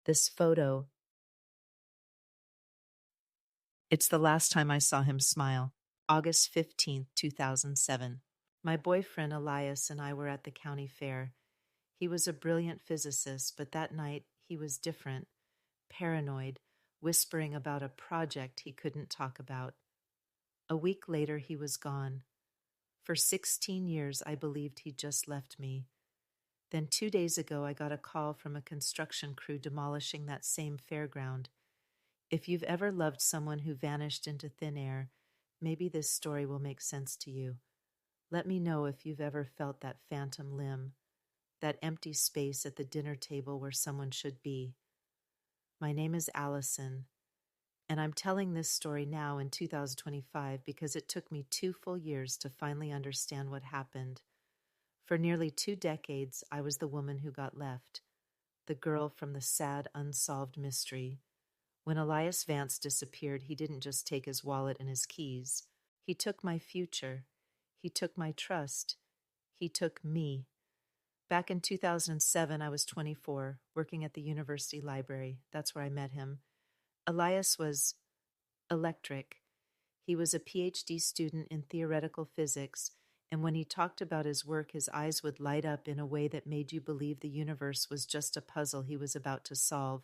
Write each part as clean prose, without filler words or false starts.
This photo, it's the last time I saw him smile. August 15th, 2007. My boyfriend Elias and I were at the county fair. He was a brilliant physicist, but that night he was different, paranoid, whispering about a project he couldn't talk about. A week later, he was gone. For 16 years, I believed he'd just left me. Then 2 days ago, I got a call from a construction crew demolishing that same fairground. If you've ever loved someone who vanished into thin air, maybe this story will make sense to you. Let me know if you've ever felt that phantom limb, that empty space at the dinner table where someone should be. My name is Allison, and I'm telling this story now in 2025 because it took me 2 full years to finally understand what happened. For nearly 2 decades, I was the woman who got left, the girl from the sad, unsolved mystery. When Elias Vance disappeared, he didn't just take his wallet and his keys. He took my future. He took my trust. He took me. Back in 2007, I was 24, working at the university library. That's where I met him. Elias was electric. He was a PhD student in theoretical physics, and when he talked about his work, his eyes would light up in a way that made you believe the universe was just a puzzle he was about to solve.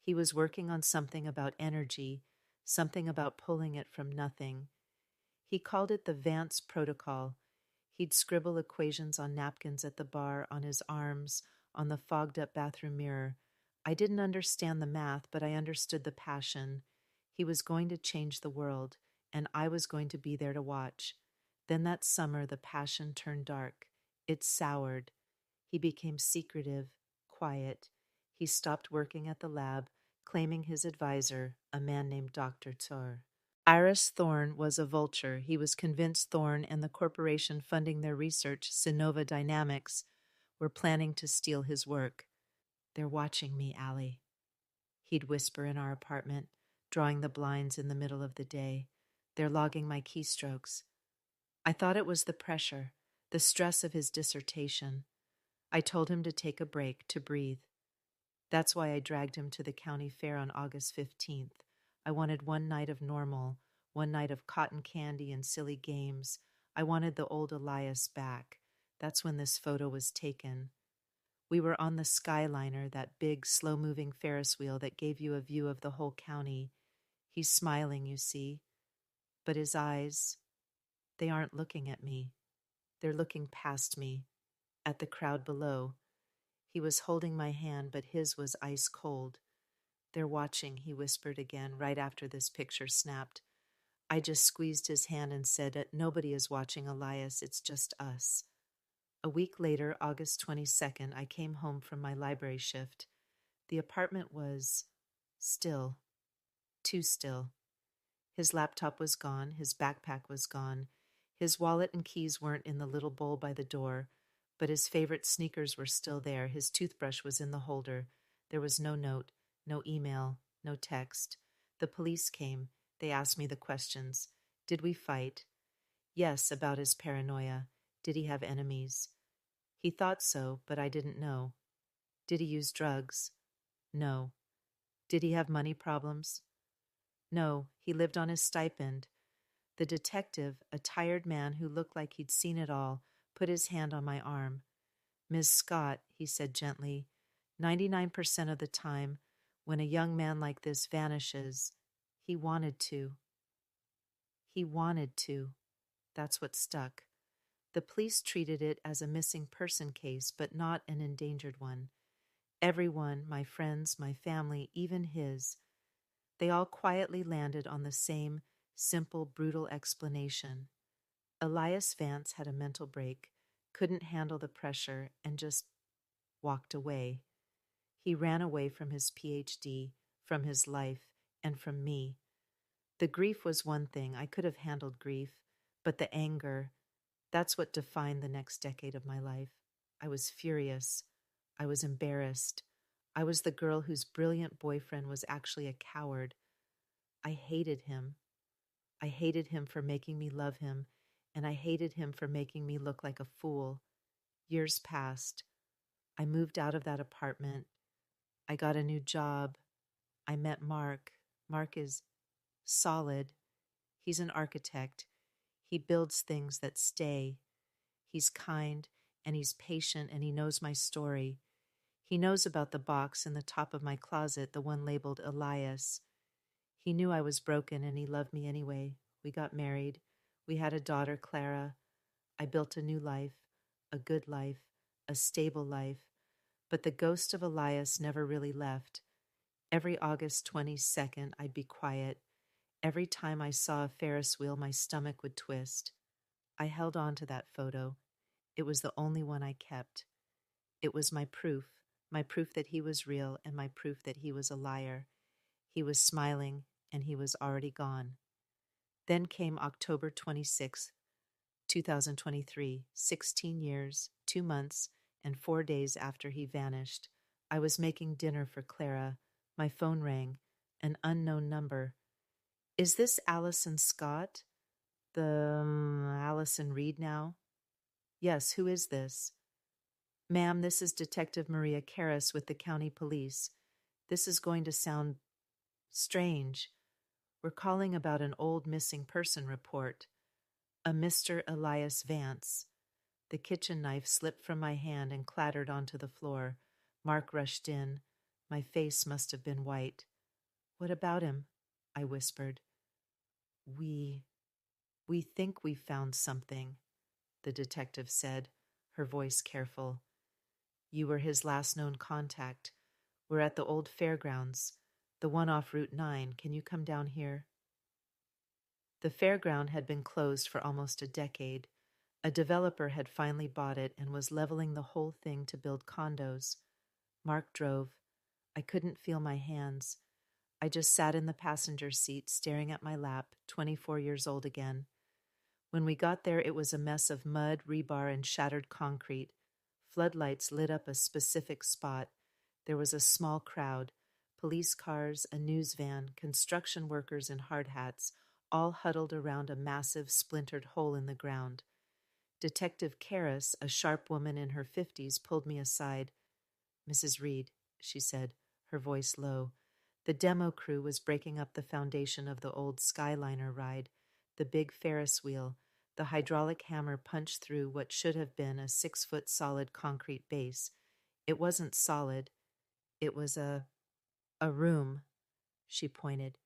He was working on something about energy, something about pulling it from nothing. He called it the Vance Protocol. He'd scribble equations on napkins at the bar, on his arms, on the fogged-up bathroom mirror. I didn't understand the math, but I understood the passion. He was going to change the world, and I was going to be there to watch. Then that summer, the passion turned dark. It soured. He became secretive, quiet. He stopped working at the lab, claiming his advisor, a man named Dr. Tor. Iris Thorne was a vulture. He was convinced Thorne and the corporation funding their research, Sinova Dynamics, were planning to steal his work. "They're watching me, Allie," he'd whisper in our apartment, drawing the blinds in the middle of the day. "They're logging my keystrokes." I thought it was the pressure, the stress of his dissertation. I told him to take a break, to breathe. That's why I dragged him to the county fair on August 15th. I wanted one night of normal, one night of cotton candy and silly games. I wanted the old Elias back. That's when this photo was taken. We were on the Skyliner, that big, slow-moving Ferris wheel that gave you a view of the whole county. He's smiling, you see. But his eyes, they aren't looking at me. They're looking past me, at the crowd below. He was holding my hand, but his was ice cold. "They're watching," he whispered again, right after this picture snapped. I just squeezed his hand and said, "Nobody is watching, Elias. It's just us." A week later, August 22nd, I came home from my library shift. The apartment was still, too still. His laptop was gone. His backpack was gone. His wallet and keys weren't in the little bowl by the door, but his favorite sneakers were still there. His toothbrush was in the holder. There was no note, no email, no text. The police came. They asked me the questions. Did we fight? Yes, about his paranoia. Did he have enemies? He thought so, but I didn't know. Did he use drugs? No. Did he have money problems? No, he lived on his stipend. The detective, a tired man who looked like he'd seen it all, put his hand on my arm. "Ms. Scott," he said gently, 99% of the time, when a young man like this vanishes, he wanted to. He wanted to. That's what stuck. The police treated it as a missing person case, but not an endangered one. Everyone, my friends, my family, even his, they all quietly landed on the same simple, brutal explanation. Elias Vance had a mental break, couldn't handle the pressure, and just walked away. He ran away from his PhD, from his life, and from me. The grief was one thing. I could have handled grief, but the anger, that's what defined the next decade of my life. I was furious. I was embarrassed. I was the girl whose brilliant boyfriend was actually a coward. I hated him. I hated him for making me love him, and I hated him for making me look like a fool. Years passed. I moved out of that apartment. I got a new job. I met Mark. Mark is solid. He's an architect. He builds things that stay. He's kind and he's patient and he knows my story. He knows about the box in the top of my closet, the one labeled Elias. He knew I was broken and he loved me anyway. We got married. We had a daughter, Clara. I built a new life, a good life, a stable life. But the ghost of Elias never really left. Every August 22nd, I'd be quiet. Every time I saw a Ferris wheel, my stomach would twist. I held on to that photo. It was the only one I kept. It was my proof that he was real and my proof that he was a liar. He was smiling and he was already gone. Then came October 26th, 2023, 16 years, 2 months, and 4 days after he vanished. I was making dinner for Clara. My phone rang. An unknown number. Is this Allison Scott? Allison Reed now? Yes, who is this? Ma'am, this is Detective Maria Ferris with the county police. This is going to sound strange. We're calling about an old missing person report. A Mr. Elias Vance. The kitchen knife slipped from my hand and clattered onto the floor. Mark rushed in. My face must have been white. What about him? I whispered. We think we found something, the detective said, her voice careful. You were his last known contact. We're at the old fairgrounds, the one off Route 9. Can you come down here? The fairground had been closed for almost a decade. A developer had finally bought it and was leveling the whole thing to build condos. Mark drove. I couldn't feel my hands. I just sat in the passenger seat, staring at my lap, 24 years old again. When we got there, it was a mess of mud, rebar, and shattered concrete. Floodlights lit up a specific spot. There was a small crowd, police cars, a news van, construction workers in hard hats, all huddled around a massive, splintered hole in the ground. Detective Ferris, a sharp woman in her 50s, pulled me aside. Mrs. Reed, she said, her voice low. The demo crew was breaking up the foundation of the old Skyliner ride, the big Ferris wheel. The hydraulic hammer punched through what should have been a 6-foot solid concrete base. It wasn't solid. It was a room, she pointed.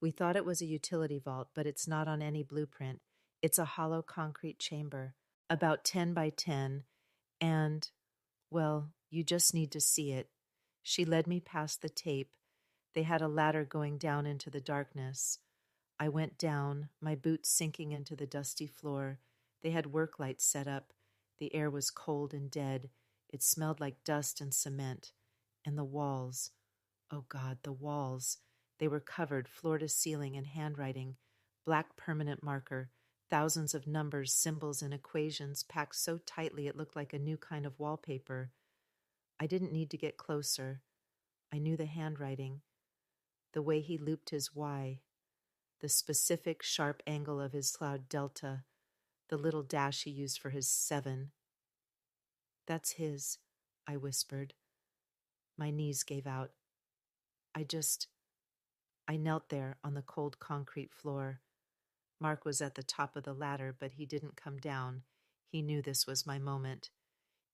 We thought it was a utility vault, but it's not on any blueprint. It's a hollow concrete chamber, about 10 by 10, and, well, you just need to see it. She led me past the tape. They had a ladder going down into the darkness. I went down, my boots sinking into the dusty floor. They had work lights set up. The air was cold and dead. It smelled like dust and cement. And the walls. Oh God, the walls. They were covered floor to ceiling in handwriting, black permanent marker, thousands of numbers, symbols, and equations packed so tightly it looked like a new kind of wallpaper. I didn't need to get closer. I knew the handwriting, the way he looped his Y, the specific sharp angle of his cloud delta, the little dash he used for his 7. That's his, I whispered. My knees gave out. I knelt there on the cold concrete floor. Mark was at the top of the ladder, but he didn't come down. He knew this was my moment.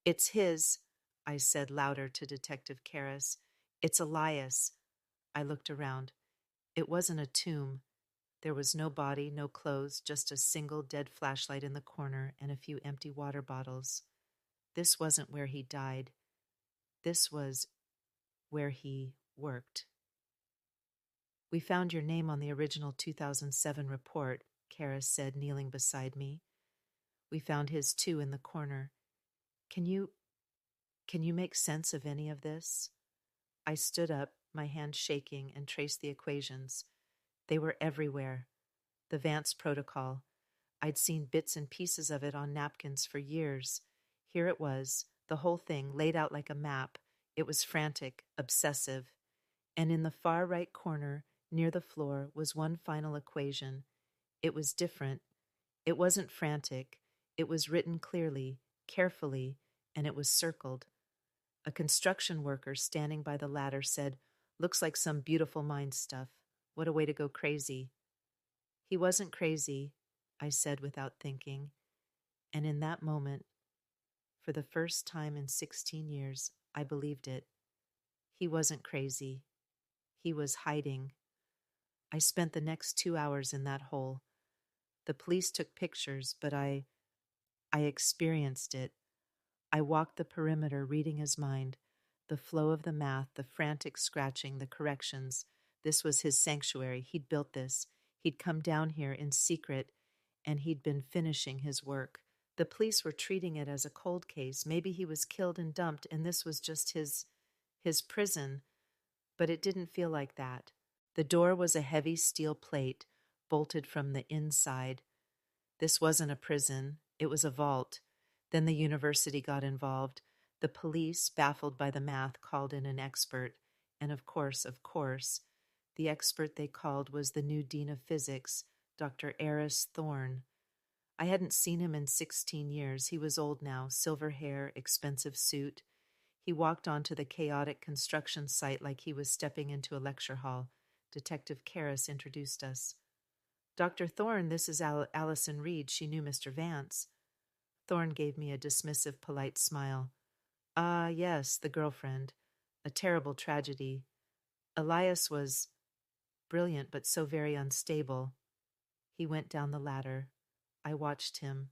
It's his, I said louder to Detective Ferris. It's Elias. I looked around. It wasn't a tomb. There was no body, no clothes, just a single dead flashlight in the corner and a few empty water bottles. This wasn't where he died. This was where he worked. We found your name on the original 2007 report, Ferris said, kneeling beside me. We found his too in the corner. Can you make sense of any of this? I stood up, my hand shaking, and traced the equations. They were everywhere. The Vance protocol. I'd seen bits and pieces of it on napkins for years. Here it was, the whole thing laid out like a map. It was frantic, obsessive. And in the far right corner, near the floor, was one final equation. It was different. It wasn't frantic. It was written clearly, carefully, and it was circled. A construction worker standing by the ladder said, "Looks like some beautiful mind stuff. What a way to go crazy." He wasn't crazy, I said without thinking, and in that moment, for the first time in 16 years, I believed it. He wasn't crazy. He was hiding. I spent the next 2 hours in that hole. The police took pictures, but I experienced it. I walked the perimeter reading his mind, the flow of the math, the frantic scratching, the corrections. This was his sanctuary. He'd built this. He'd come down here in secret, and he'd been finishing his work. The police were treating it as a cold case. Maybe he was killed and dumped, and this was just his prison, but it didn't feel like that. The door was a heavy steel plate, bolted from the inside. This wasn't a prison. It was a vault. Then the university got involved. The police, baffled by the math, called in an expert. And of course, the expert they called was the new dean of physics, Dr. Elias Thorne. I hadn't seen him in 16 years. He was old now, silver hair, expensive suit. He walked onto the chaotic construction site like he was stepping into a lecture hall. Detective Ferris introduced us. "Dr. Thorne, this is Allison Reed. She knew Mr. Vance." Thorne gave me a dismissive, polite smile. "Ah, yes, the girlfriend. A terrible tragedy. Elias was brilliant, but so very unstable." He went down the ladder. I watched him.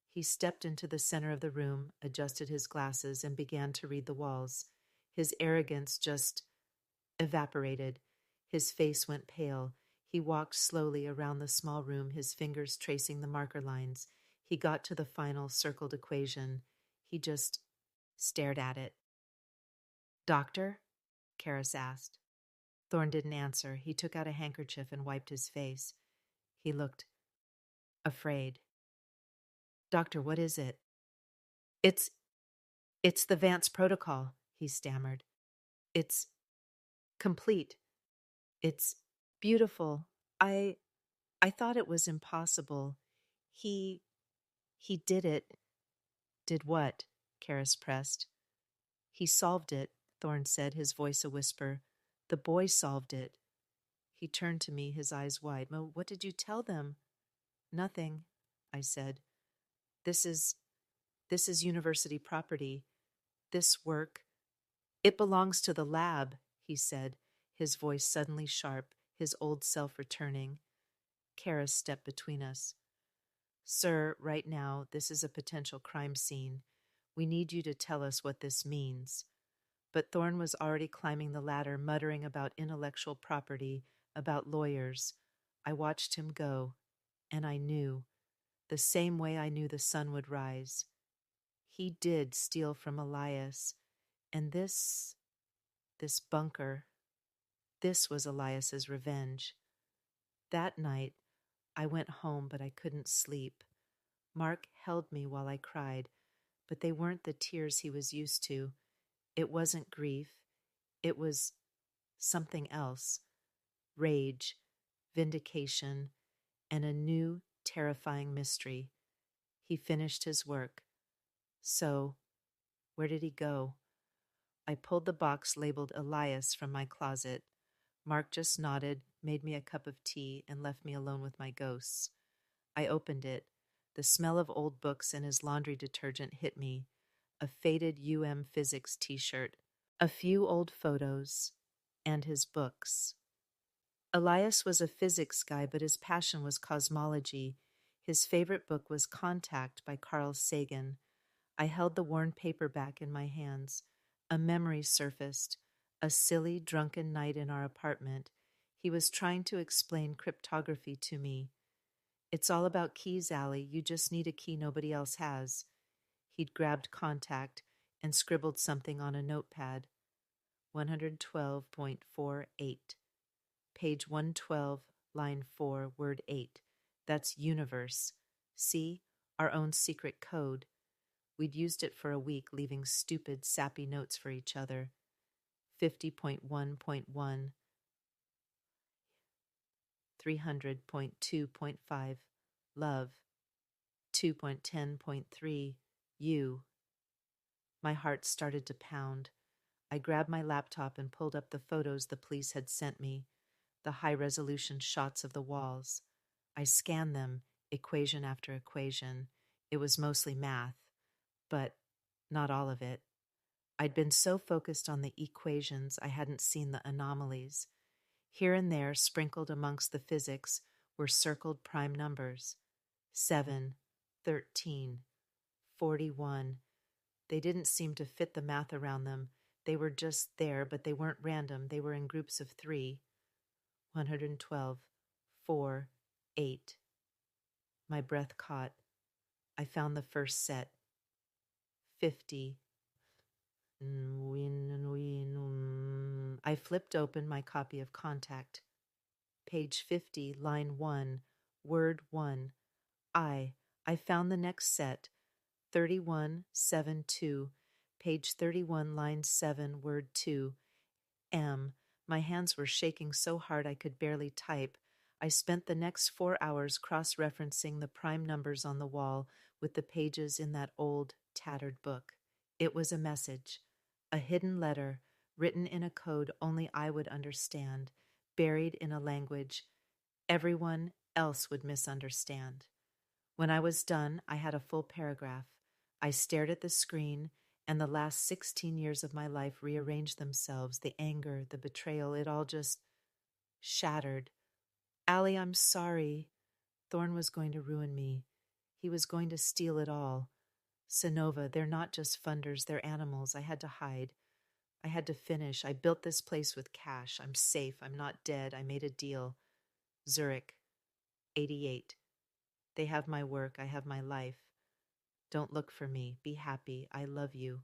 He stepped into the center of the room, adjusted his glasses, and began to read the walls. His arrogance just evaporated. His face went pale. He walked slowly around the small room, his fingers tracing the marker lines. He got to the final circled equation. He just stared at it. "Doctor?" Ferris asked. Thorne didn't answer. He took out a handkerchief and wiped his face. He looked afraid. "Doctor, what is it?" It's the Vance protocol," he stammered. "It's complete. It's beautiful. I thought it was impossible. He did it." "Did what?" Ferris pressed. "He solved it," Thorne said, his voice a whisper. "The boy solved it." He turned to me, his eyes wide. "Well, what did you tell them?" "Nothing," I said. This is university property. This work, it belongs to the lab," he said, his voice suddenly sharp, his old self returning. Ferris stepped between us. "Sir, right now, this is a potential crime scene. We need you to tell us what this means." But Thorne was already climbing the ladder, muttering about intellectual property, about lawyers. I watched him go, and I knew, the same way I knew the sun would rise. He did steal from Elias, and this bunker, this was Elias's revenge. That night, I went home, but I couldn't sleep. Mark held me while I cried, but they weren't the tears he was used to. It wasn't grief. It was something else. Rage, vindication, and a new, terrifying mystery. He finished his work. So, where did he go? I pulled the box labeled Elias from my closet. Mark just nodded, made me a cup of tea, and left me alone with my ghosts. I opened it. The smell of old books and his laundry detergent hit me. A faded physics t-shirt, a few old photos, and his books. Elias was a physics guy, but his passion was cosmology. His favorite book was Contact by Carl Sagan. I held the worn paperback in my hands. A memory surfaced. A silly, drunken night in our apartment. He was trying to explain cryptography to me. "It's all about keys, Allie. You just need a key nobody else has." He'd grabbed Contact and scribbled something on a notepad. 112.48. Page 112, line 4, word 8. That's universe. See? Our own secret code. We'd used it for a week, leaving stupid, sappy notes for each other. 50.1.1. 300.2.5. Love. 2.10.3. You. My heart started to pound. I grabbed my laptop and pulled up the photos the police had sent me, the high-resolution shots of the walls. I scanned them, equation after equation. It was mostly math, but not all of it. I'd been so focused on the equations I hadn't seen the anomalies. Here and there, sprinkled amongst the physics, were circled prime numbers. 7, 13, 41. They didn't seem to fit the math around them. They were just there, but they weren't random. They were in groups of 3. 112, 4, 8. My breath caught. I found the first set. 50. I flipped open my copy of Contact. Page 50, line 1, word 1. I found the next set. 3172, page 31, line 7, word 2. M. My hands were shaking so hard I could barely type. I spent the next 4 hours cross-referencing the prime numbers on the wall with the pages in that old, tattered book. It was a message, a hidden letter, written in a code only I would understand, buried in a language everyone else would misunderstand. When I was done, I had a full paragraph. I stared at the screen, and the last 16 years of my life rearranged themselves. The anger, the betrayal, it all just shattered. Allie, I'm sorry. Thorne was going to ruin me. He was going to steal it all. Sonova, they're not just funders, they're animals. I had to hide. I had to finish. I built this place with cash. I'm safe. I'm not dead. I made a deal. Zurich, 88. They have my work. I have my life. Don't look for me. Be happy. I love you.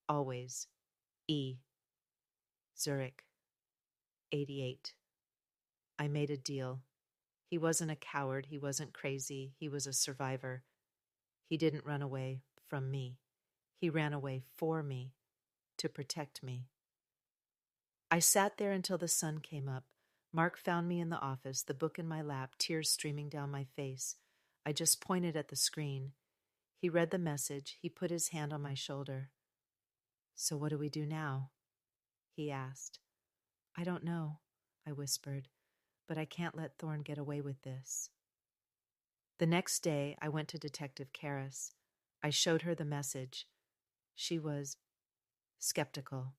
Always. E. Zurich, 88. I made a deal. He wasn't a coward. He wasn't crazy. He was a survivor. He didn't run away from me. He ran away for me, to protect me. I sat there until the sun came up. Mark found me in the office, the book in my lap, tears streaming down my face. I just pointed at the screen. He read the message. He put his hand on my shoulder. So what do we do now? He asked. I don't know, I whispered, but I can't let Thorne get away with this. The next day, I went to Detective Ferris. I showed her the message. She was skeptical.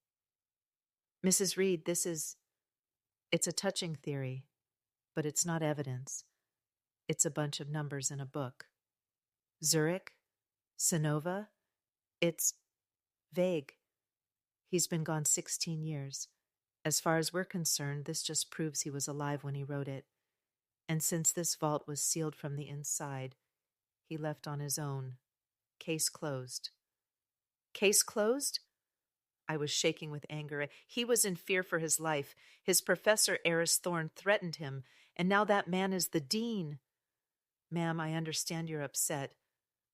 Mrs. Reed, it's a touching theory, but it's not evidence. It's a bunch of numbers in a book. Zurich? Sonova? It's vague. He's been gone 16 years. As far as we're concerned, this just proves he was alive when he wrote it. And since this vault was sealed from the inside, he left on his own. Case closed. Case closed? I was shaking with anger. He was in fear for his life. His professor, Eris Thorne, threatened him, and now that man is the dean. Ma'am, I understand you're upset,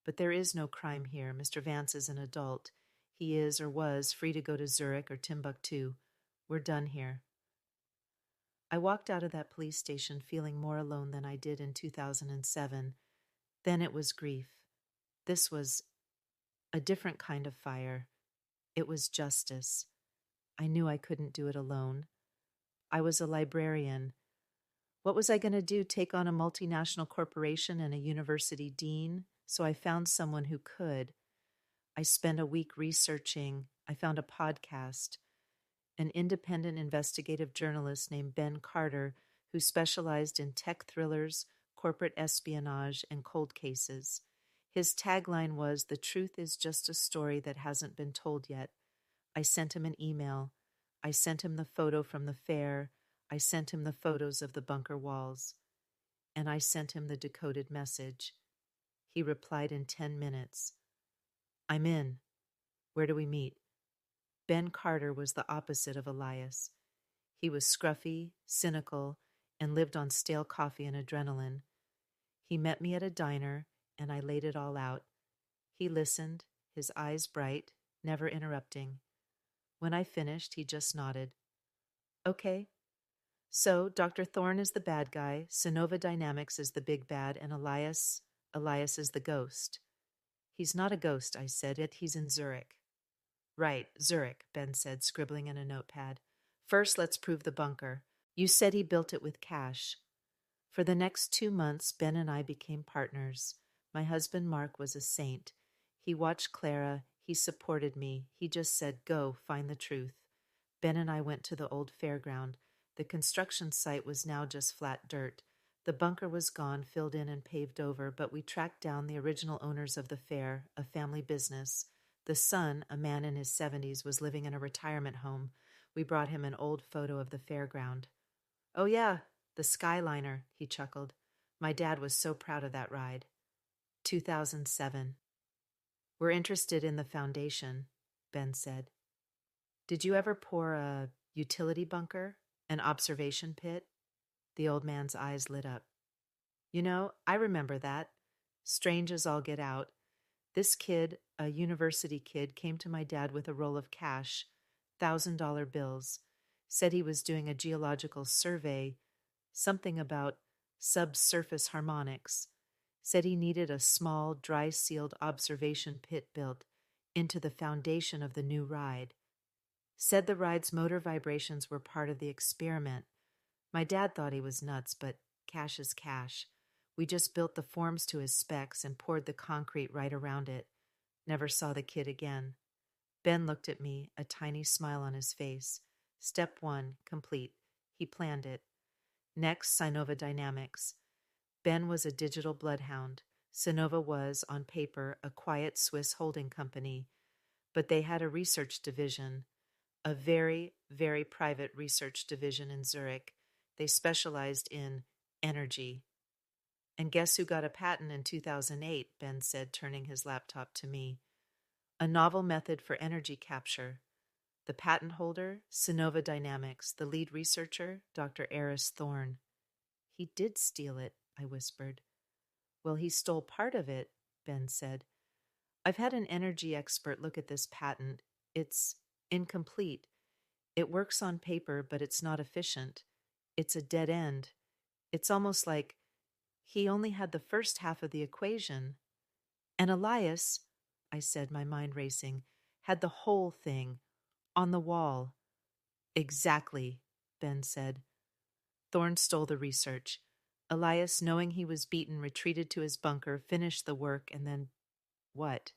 but there is no crime here. Mr. Vance is an adult. He is, or was, free to go to Zurich or Timbuktu. We're done here. I walked out of that police station feeling more alone than I did in 2007. Then it was grief. This was a different kind of fire. It was justice. I knew I couldn't do it alone. I was a librarian. What was I going to do, take on a multinational corporation and a university dean? So I found someone who could. I spent a week researching. I found a podcast. An independent investigative journalist named Ben Carter, who specialized in tech thrillers, corporate espionage, and cold cases. His tagline was, "The truth is just a story that hasn't been told yet." I sent him an email. I sent him the photo from the fair. I sent him the photos of the bunker walls. And I sent him the decoded message. He replied in 10 minutes. I'm in. Where do we meet? Ben Carter was the opposite of Elias. He was scruffy, cynical, and lived on stale coffee and adrenaline. He met me at a diner, and I laid it all out. He listened, his eyes bright, never interrupting. When I finished, he just nodded. Okay. So, Dr. Thorne is the bad guy, Sonova Dynamics is the big bad, and Elias is the ghost. He's not a ghost, I said. He's in Zurich. Right, Zurich, Ben said, scribbling in a notepad. First, let's prove the bunker. You said he built it with cash. For the next 2 months, Ben and I became partners. My husband, Mark, was a saint. He watched Clara. He supported me. He just said, go, find the truth. Ben and I went to the old fairground. The construction site was now just flat dirt. The bunker was gone, filled in and paved over, but we tracked down the original owners of the fair, a family business. The son, a man in his 70s, was living in a retirement home. We brought him an old photo of the fairground. Oh, yeah, the Skyliner, he chuckled. My dad was so proud of that ride. 2007. We're interested in the foundation, Ben said. Did you ever pour a utility bunker, an observation pit? The old man's eyes lit up. You know, I remember that. Strange as all get out. This kid, a university kid, came to my dad with a roll of cash, $1,000 bills, said he was doing a geological survey, something about subsurface harmonics, said he needed a small, dry-sealed observation pit built into the foundation of the new ride. Said the ride's motor vibrations were part of the experiment. My dad thought he was nuts, but cash is cash. We just built the forms to his specs and poured the concrete right around it. Never saw the kid again. Ben looked at me, a tiny smile on his face. Step 1, complete. He planned it. Next, Sinova Dynamics. Ben was a digital bloodhound. Sinova was, on paper, a quiet Swiss holding company. But they had a research division, a very, very private research division in Zurich. They specialized in energy. And guess who got a patent in 2008, Ben said, turning his laptop to me. A novel method for energy capture. The patent holder, Sinova Dynamics. The lead researcher, Dr. Eris Thorne. He did steal it, I whispered. Well, he stole part of it, Ben said. I've had an energy expert look at this patent. It's incomplete. It works on paper, but it's not efficient. It's a dead end. It's almost like he only had the first half of the equation. And Elias, I said, my mind racing, had the whole thing on the wall. Exactly, Ben said. Thorne stole the research. Elias, knowing he was beaten, retreated to his bunker, finished the work, and then what?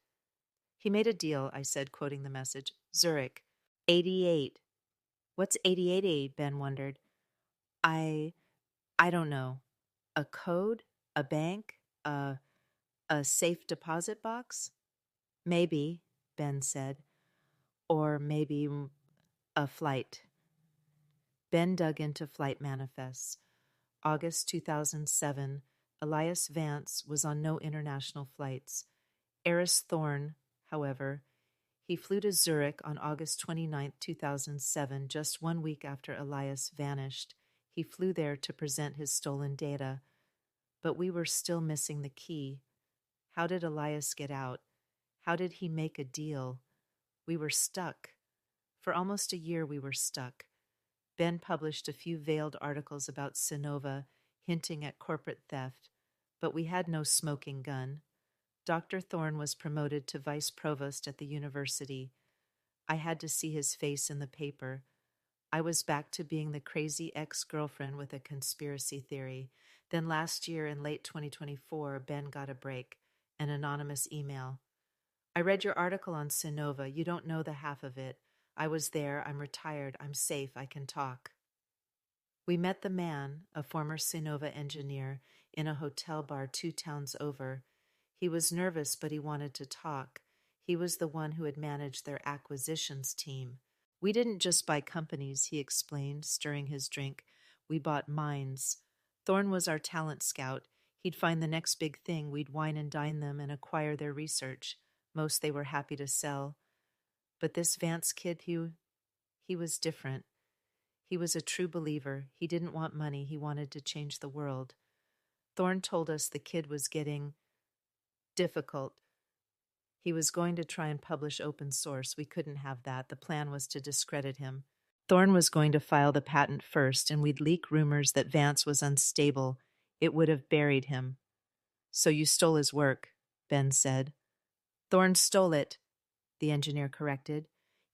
He made a deal, I said, quoting the message. Zurich. 88. What's 88A? Ben wondered. I don't know. A code? A bank? A safe deposit box? Maybe, Ben said. Or maybe a flight. Ben dug into flight manifests. August 2007, Elias Vance was on no international flights. Eris Thorne, however, he flew to Zurich on August 29, 2007, just 1 week after Elias vanished. He flew there to present his stolen data. But we were still missing the key. How did Elias get out? How did he make a deal? We were stuck. For almost a year we were stuck. Ben published a few veiled articles about Sinova, hinting at corporate theft, but we had no smoking gun. Dr. Thorne was promoted to vice provost at the university. I had to see his face in the paper. I was back to being the crazy ex-girlfriend with a conspiracy theory. Then last year, in late 2024, Ben got a break, an anonymous email. I read your article on Sinova. You don't know the half of it. I was there. I'm retired. I'm safe. I can talk. We met the man, a former Sinova engineer, in a hotel bar 2 towns over. He was nervous, but he wanted to talk. He was the one who had managed their acquisitions team. We didn't just buy companies, he explained, stirring his drink. We bought minds. Thorne was our talent scout. He'd find the next big thing. We'd wine and dine them and acquire their research. Most they were happy to sell. But this Vance kid, he was different. He was a true believer. He didn't want money. He wanted to change the world. Thorne told us the kid was getting difficult. He was going to try and publish open source. We couldn't have that. The plan was to discredit him. Thorne was going to file the patent first, and we'd leak rumors that Vance was unstable. It would have buried him. So you stole his work, Ben said. Thorne stole it, the engineer corrected.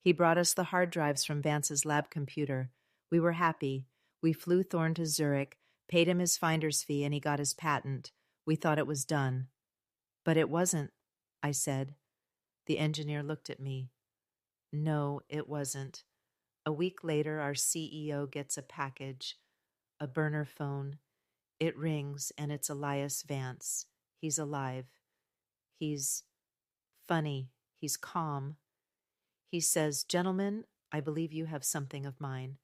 He brought us the hard drives from Vance's lab computer. We were happy. We flew Thorne to Zurich, paid him his finder's fee, and he got his patent. We thought it was done. But it wasn't, I said. The engineer looked at me. No, it wasn't. A week later, our CEO gets a package, a burner phone. It rings, and it's Elias Vance. He's alive. He's funny. He's calm. He says, "Gentlemen, I believe you have something of mine,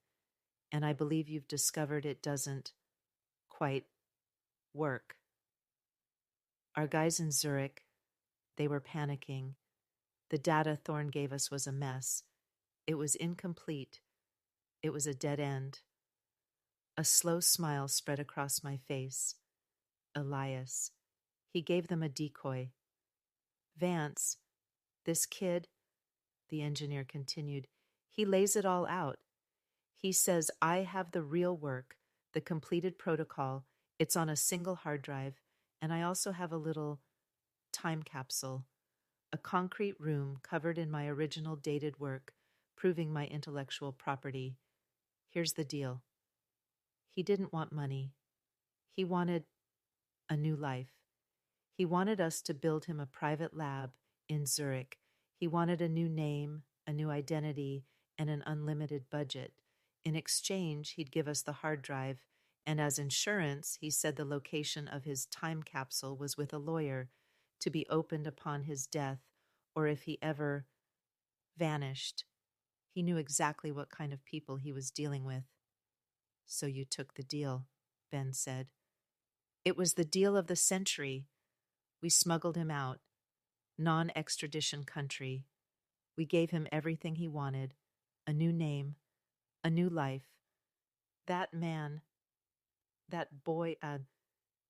and I believe you've discovered it doesn't quite work." Our guys in Zurich, they were panicking. The data Thorne gave us was a mess. It was incomplete. It was a dead end. A slow smile spread across my face. Elias. He gave them a decoy. Vance, this kid, the engineer continued, he lays it all out. He says, I have the real work, the completed protocol. It's on a single hard drive, and I also have a little time capsule, a concrete room covered in my original dated work, proving my intellectual property. Here's the deal. He didn't want money. He wanted a new life. He wanted us to build him a private lab in Zurich. He wanted a new name, a new identity, and an unlimited budget. In exchange, he'd give us the hard drive, and as insurance, he said the location of his time capsule was with a lawyer, to be opened upon his death, or if he ever vanished. He knew exactly what kind of people he was dealing with. So you took the deal, Ben said. It was the deal of the century. We smuggled him out. Non-extradition country. We gave him everything he wanted. A new name. A new life. That man, that boy,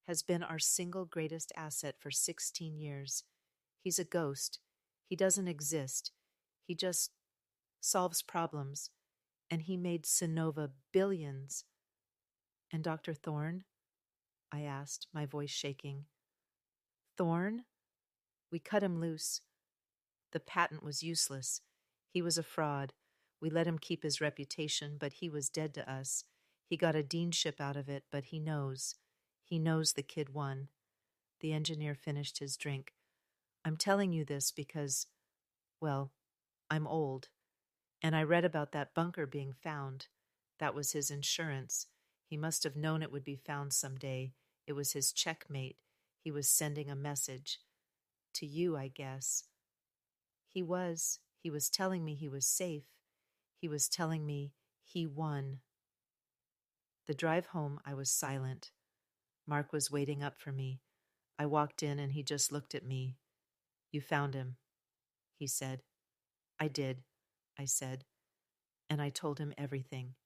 has been our single greatest asset for 16 years. He's a ghost. He doesn't exist. He just solves problems. And he made Sonova billions. And Dr. Thorne? I asked, my voice shaking. Thorne? We cut him loose. The patent was useless. He was a fraud. We let him keep his reputation, but he was dead to us. He got a deanship out of it, but he knows. He knows the kid won. The engineer finished his drink. I'm telling you this because, well, I'm old. And I read about that bunker being found. That was his insurance. He must have known it would be found someday. It was his checkmate. He was sending a message. To you, I guess. He was telling me he was safe. He was telling me he won. The drive home, I was silent. Mark was waiting up for me. I walked in and he just looked at me. You found him, he said. I did, I said. And I told him everything.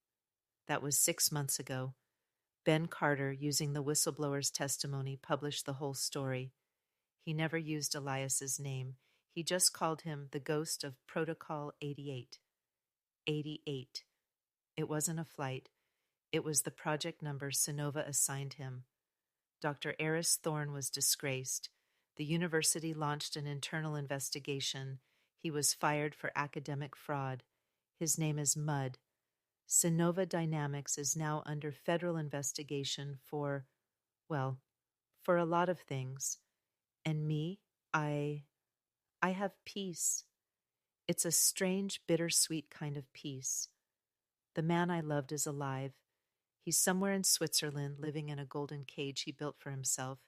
That was 6 months ago. Ben Carter, using the whistleblower's testimony, published the whole story. He never used Elias's name. He just called him the ghost of Protocol 88. 88. It wasn't a flight. It was the project number Sonova assigned him. Dr. Eris Thorne was disgraced. The university launched an internal investigation. He was fired for academic fraud. His name is Mudd. Sonova Dynamics is now under federal investigation for a lot of things. And me, I have peace. It's a strange, bittersweet kind of peace. The man I loved is alive. He's somewhere in Switzerland, living in a golden cage he built for himself,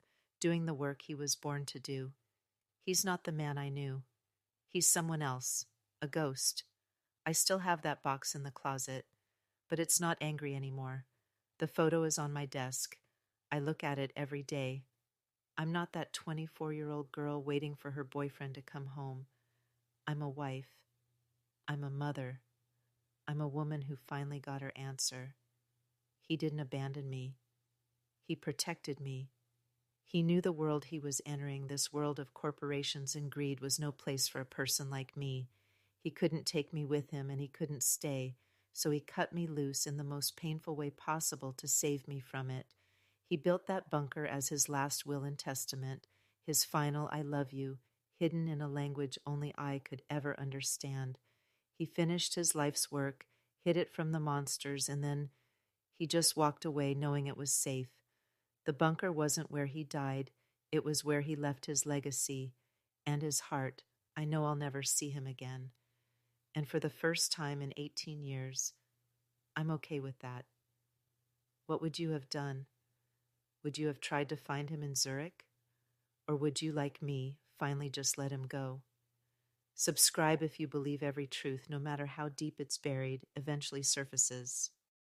doing the work he was born to do. He's not the man I knew. He's someone else, a ghost. I still have that box in the closet, but it's not angry anymore. The photo is on my desk. I look at it every day. I'm not that 24-year-old girl waiting for her boyfriend to come home. I'm a wife. I'm a mother. I'm a woman who finally got her answer. He didn't abandon me. He protected me. He knew the world he was entering, this world of corporations and greed, was no place for a person like me. He couldn't take me with him, and he couldn't stay, so he cut me loose in the most painful way possible to save me from it. He built that bunker as his last will and testament, his final I love you, hidden in a language only I could ever understand. He finished his life's work, hid it from the monsters, and then he just walked away knowing it was safe. The bunker wasn't where he died. It was where he left his legacy and his heart. I know I'll never see him again. And for the first time in 18 years, I'm okay with that. What would you have done? Would you have tried to find him in Zurich? Or would you, like me, finally just let him go? Subscribe if you believe every truth, no matter how deep it's buried, eventually surfaces.